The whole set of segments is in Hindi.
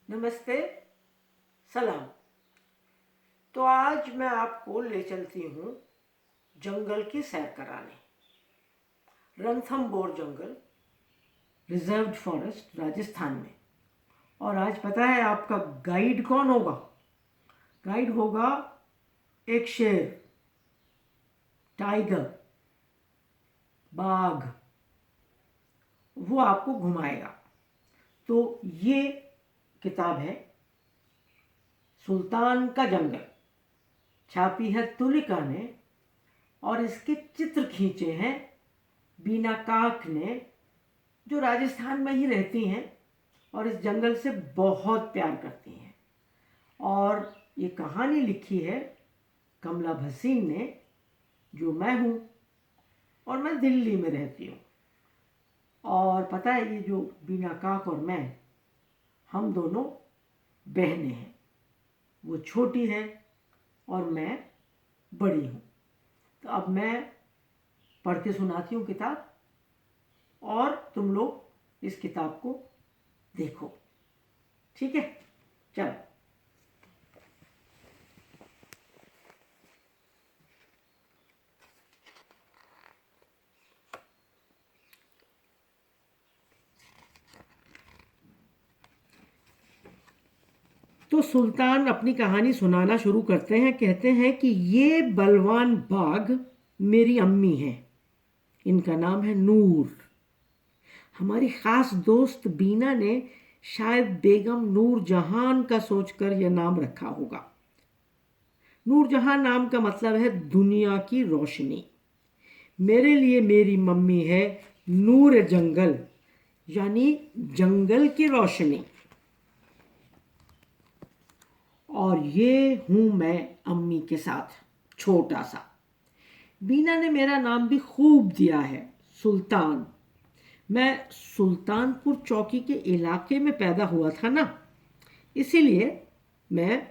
नमस्ते, सलाम। तो आज मैं आपको ले चलती हूँ जंगल की सैर कराने। रणथंभौर जंगल, रिजर्व्ड फॉरेस्ट, राजस्थान में। और आज पता है आपका गाइड कौन होगा? गाइड होगा एक शेर, टाइगर, बाघ। वो आपको घुमाएगा। तो ये किताब है सुल्तान का जंगल, छापी है तुलिका ने, और इसके चित्र खींचे हैं बीना काक ने, जो राजस्थान में ही रहती हैं और इस जंगल से बहुत प्यार करती हैं। और ये कहानी लिखी है कमला भसीन ने, जो मैं हूँ, और मैं दिल्ली में रहती हूँ। और पता है, ये जो बीना काक और मैं, हम दोनों बहनें हैं। वो छोटी है और मैं बड़ी हूँ। तो अब मैं पढ़ के सुनाती हूँ किताब, और तुम लोग इस किताब को देखो। ठीक है, चलो। तो सुल्तान अपनी कहानी सुनाना शुरू करते हैं। कहते हैं कि ये बलवान बाघ मेरी अम्मी है। इनका नाम है नूर। हमारी ख़ास दोस्त बीना ने शायद बेगम नूर जहान का सोचकर यह नाम रखा होगा। नूर जहान नाम का मतलब है दुनिया की रोशनी। मेरे लिए मेरी मम्मी है नूर जंगल, यानी जंगल की रोशनी। और ये हूँ मैं अम्मी के साथ, छोटा सा। बीना ने मेरा नाम भी खूब दिया है, सुल्तान। मैं सुल्तानपुर चौकी के इलाके में पैदा हुआ था ना, इसीलिए मैं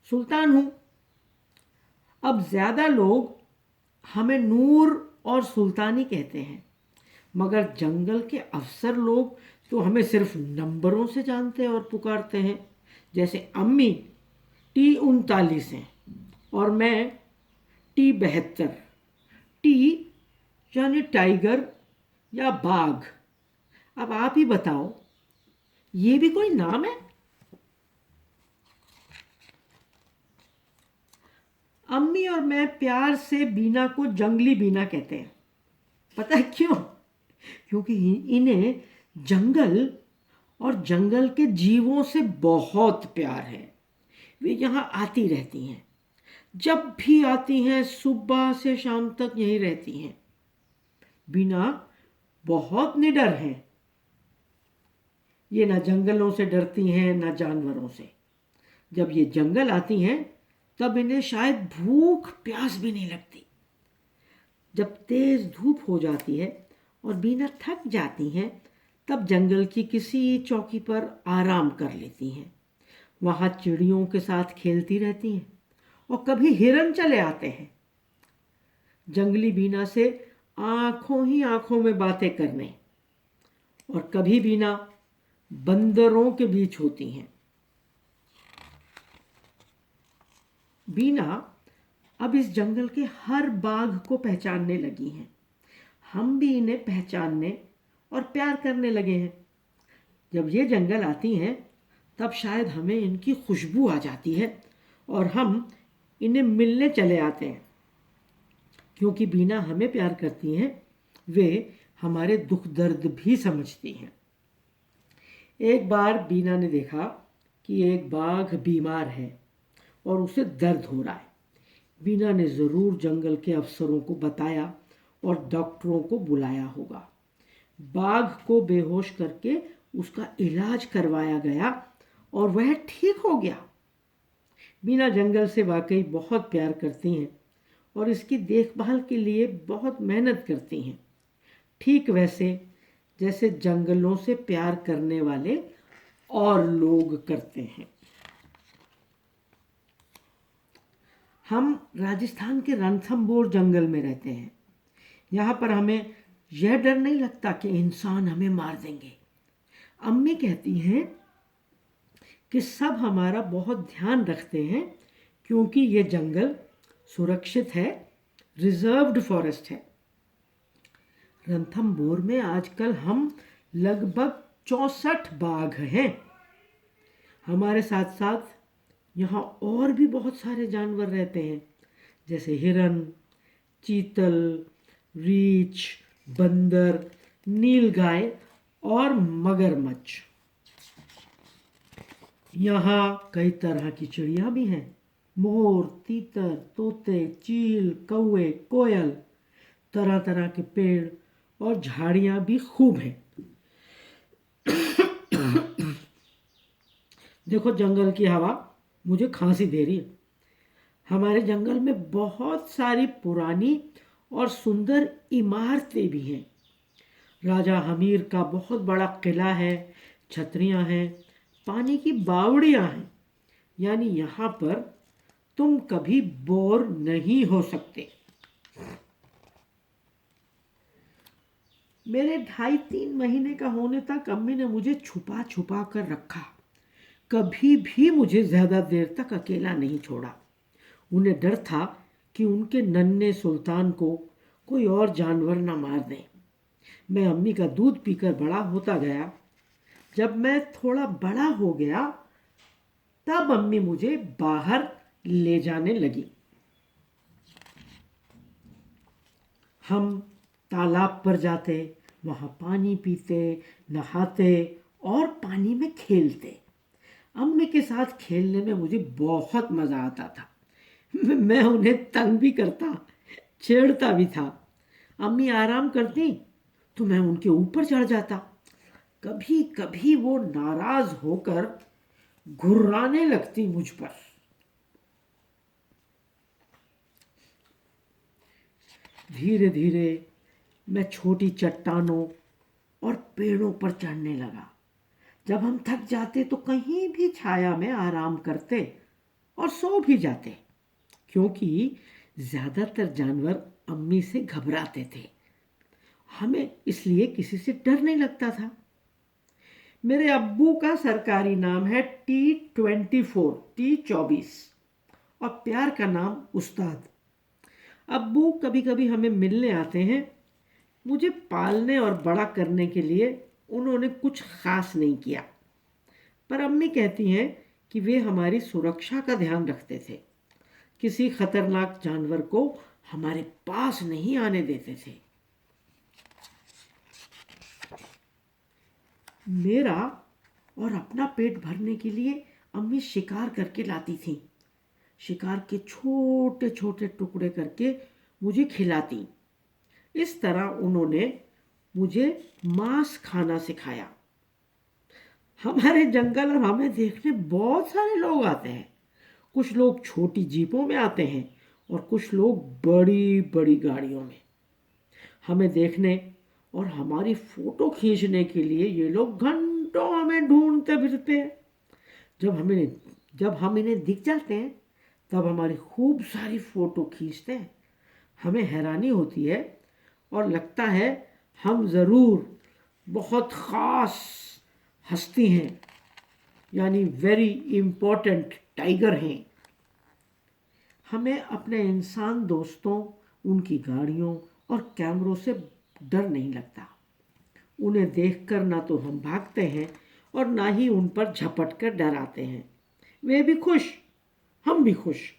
सुल्तान हूँ। अब ज़्यादा लोग हमें नूर और सुल्तानी कहते हैं, मगर जंगल के अफसर लोग तो हमें सिर्फ नंबरों से जानते हैं और पुकारते हैं। जैसे अम्मी T39 हैं और मैं T72। टी यानी टाइगर या बाघ। अब आप ही बताओ, ये भी कोई नाम है? अम्मी और मैं प्यार से बीना को जंगली बीना कहते हैं। पता है क्यों? क्योंकि इन्हें जंगल और जंगल के जीवों से बहुत प्यार है। वे यहाँ आती रहती हैं, जब भी आती हैं सुबह से शाम तक यहीं रहती हैं। बीना बहुत निडर हैं। ये ना जंगलों से डरती हैं ना जानवरों से। जब ये जंगल आती हैं तब इन्हें शायद भूख प्यास भी नहीं लगती। जब तेज धूप हो जाती है और बीना थक जाती हैं, तब जंगल की किसी चौकी पर आराम कर लेती हैं। वहाँ चिड़ियों के साथ खेलती रहती हैं और कभी हिरन चले आते हैं। जंगली बीना से आंखों ही आंखों में बातें करने, और कभी बीना बंदरों के बीच होती हैं। बीना अब इस जंगल के हर बाघ को पहचानने लगी हैं। हम भी इन्हें पहचानने और प्यार करने लगे हैं। जब ये जंगल आती हैं तब शायद हमें इनकी खुशबू आ जाती है और हम इन्हें मिलने चले आते हैं। क्योंकि बीना हमें प्यार करती हैं, वे हमारे दुख दर्द भी समझती हैं। एक बार बीना ने देखा कि एक बाघ बीमार है और उसे दर्द हो रहा है। बीना ने ज़रूर जंगल के अफसरों को बताया और डॉक्टरों को बुलाया होगा। बाघ को बेहोश करके उसका इलाज करवाया गया और वह ठीक हो गया। बीना जंगल से वाकई बहुत प्यार करती हैं और इसकी देखभाल के लिए बहुत मेहनत करती हैं, ठीक वैसे जैसे जंगलों से प्यार करने वाले और लोग करते हैं। हम राजस्थान के रणथंभौर जंगल में रहते हैं। यहाँ पर हमें यह डर नहीं लगता कि इंसान हमें मार देंगे। अम्मी कहती हैं कि सब हमारा बहुत ध्यान रखते हैं, क्योंकि ये जंगल सुरक्षित है, रिजर्व्ड फॉरेस्ट है। रणथंभौर में आजकल हम लगभग 64 बाघ हैं। हमारे साथ साथ यहाँ और भी बहुत सारे जानवर रहते हैं, जैसे हिरन, चीतल, रीछ, बंदर, नीलगाय और मगरमच्छ। यहाँ कई तरह की चिड़िया भी हैं, मोर, तीतर, तोते, चील, कौवे, कोयल। तरह तरह के पेड़ और झाड़ियाँ भी खूब हैं। देखो, जंगल की हवा मुझे खांसी दे रही है। हमारे जंगल में बहुत सारी पुरानी और सुंदर इमारतें भी हैं। राजा हमीर का बहुत बड़ा किला है, छतरियां हैं, पानी की बावड़ियां हैं। यानी यहाँ पर तुम कभी बोर नहीं हो सकते। मेरे 2.5-3 महीने का होने तक अम्मी ने मुझे छुपा छुपा कर रखा। कभी भी मुझे ज़्यादा देर तक अकेला नहीं छोड़ा। उन्हें डर था कि उनके नन्हे सुल्तान को कोई और जानवर ना मार दें। मैं अम्मी का दूध पीकर बड़ा होता गया। जब मैं थोड़ा बड़ा हो गया, तब अम्मी मुझे बाहर ले जाने लगी। हम तालाब पर जाते, वहाँ पानी पीते, नहाते और पानी में खेलते। अम्मी के साथ खेलने में मुझे बहुत मज़ा आता था। मैं उन्हें तंग भी करता, छेड़ता भी था। अम्मी आराम करती तो मैं उनके ऊपर चढ़ जाता। कभी कभी वो नाराज होकर घुर्राने लगती मुझ पर। धीरे धीरे मैं छोटी चट्टानों और पेड़ों पर चढ़ने लगा। जब हम थक जाते तो कहीं भी छाया में आराम करते और सो भी जाते, क्योंकि ज़्यादातर जानवर अम्मी से घबराते थे। हमें इसलिए किसी से डर नहीं लगता था। मेरे अब्बू का सरकारी नाम है T24 और प्यार का नाम उस्ताद। अब्बू कभी कभी हमें मिलने आते हैं। मुझे पालने और बड़ा करने के लिए उन्होंने कुछ खास नहीं किया, पर अम्मी कहती हैं कि वे हमारी सुरक्षा का ध्यान रखते थे। किसी खतरनाक जानवर को हमारे पास नहीं आने देते थे। मेरा और अपना पेट भरने के लिए अम्मी शिकार करके लाती थी। शिकार के छोटे छोटे टुकड़े करके मुझे खिलाती। इस तरह उन्होंने मुझे मांस खाना सिखाया। हमारे जंगल और हमें देखने बहुत सारे लोग आते हैं। कुछ लोग छोटी जीपों में आते हैं और कुछ लोग बड़ी बड़ी गाड़ियों में। हमें देखने और हमारी फोटो खींचने के लिए ये लोग घंटों हमें ढूंढते फिरते हैं। जब हम इन्हें दिख जाते हैं, तब हमारी खूब सारी फोटो खींचते हैं। हमें हैरानी होती है और लगता है हम ज़रूर बहुत ख़ास हस्ती हैं, यानी वेरी इम्पोर्टेंट टाइगर हैं। हमें अपने इंसान दोस्तों, उनकी गाड़ियों और कैमरों से डर नहीं लगता। उन्हें देखकर ना तो हम भागते हैं और ना ही उन पर झपट कर डराते हैं। वे भी खुश, हम भी खुश।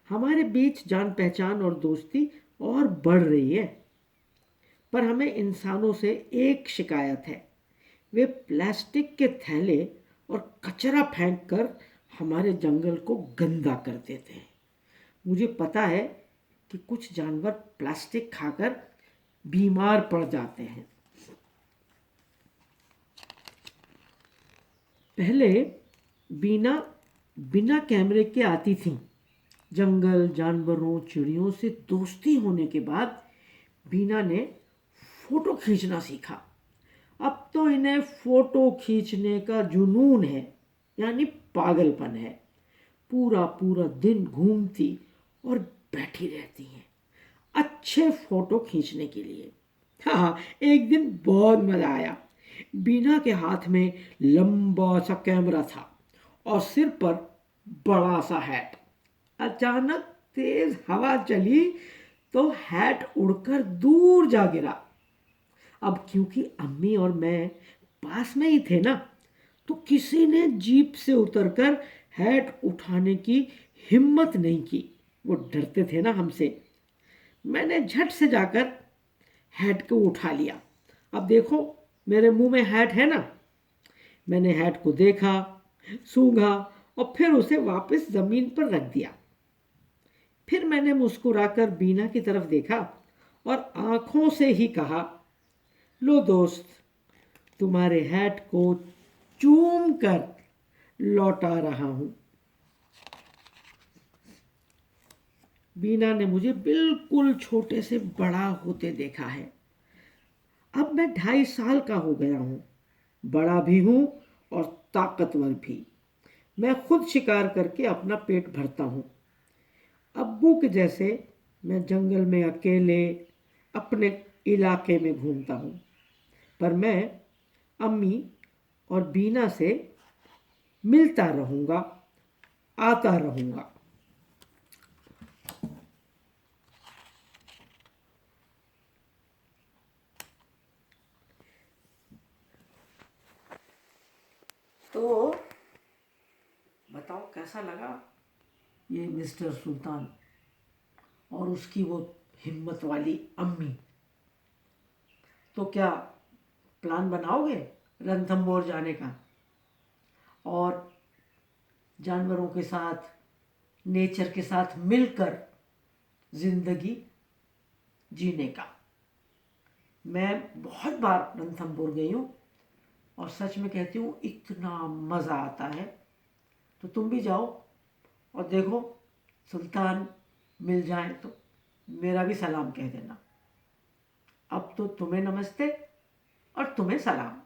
हमारे बीच जान पहचान और दोस्ती और बढ़ रही है। पर हमें इंसानों से एक शिकायत है। वे प्लास्टिक के थैले और कचरा फेंक कर हमारे जंगल को गंदा कर देते हैं। मुझे पता है कि कुछ जानवर प्लास्टिक खाकर बीमार पड़ जाते हैं। पहले बीना बिना कैमरे के आती थी। जंगल, जानवरों, चिड़ियों से दोस्ती होने के बाद बीना ने फोटो खींचना सीखा। अब तो इन्हें फोटो खींचने का जुनून है, यानी पागलपन है। पूरा पूरा दिन घूमती और बैठी रहती हैं अच्छे फोटो खींचने के लिए। हाँ, एक दिन बहुत मज़ा आया। बीना के हाथ में लंबा सा कैमरा था और सिर पर बड़ा सा हैट। अचानक तेज हवा चली तो हैट उड़कर दूर जा गिरा। अब क्योंकि अम्मी और मैं पास में ही थे ना, तो किसी ने जीप से उतरकर हैट उठाने की हिम्मत नहीं की। वो डरते थे ना हमसे। मैंने झट से जाकर हैट को उठा लिया। अब देखो, मेरे मुंह में हैट है ना। मैंने हैट को देखा, सूंघा और फिर उसे वापस जमीन पर रख दिया। फिर मैंने मुस्कुराकर बीना की तरफ देखा और आंखों से ही कहा, लो दोस्त, तुम्हारे हैट को चूम कर लौटा रहा हूं। बीना ने मुझे बिल्कुल छोटे से बड़ा होते देखा है। अब मैं 2.5 साल का हो गया हूं, बड़ा भी हूं और ताकतवर भी। मैं खुद शिकार करके अपना पेट भरता हूं। अब्बू के जैसे मैं जंगल में अकेले अपने इलाके में घूमता हूं, पर मैं अम्मी और बीना से मिलता रहूंगा, आता रहूंगा। तो बताओ कैसा लगा ये मिस्टर सुल्तान और उसकी वो हिम्मत वाली अम्मी। तो क्या प्लान बनाओगे रणथंभौर जाने का और जानवरों के साथ, नेचर के साथ मिलकर जिंदगी जीने का? मैं बहुत बार रणथंभौर गई हूँ और सच में कहती हूँ इतना मज़ा आता है। तो तुम भी जाओ और देखो, सुल्तान मिल जाए तो मेरा भी सलाम कह देना। अब तो तुम्हें नमस्ते और तुम्हें सलाम।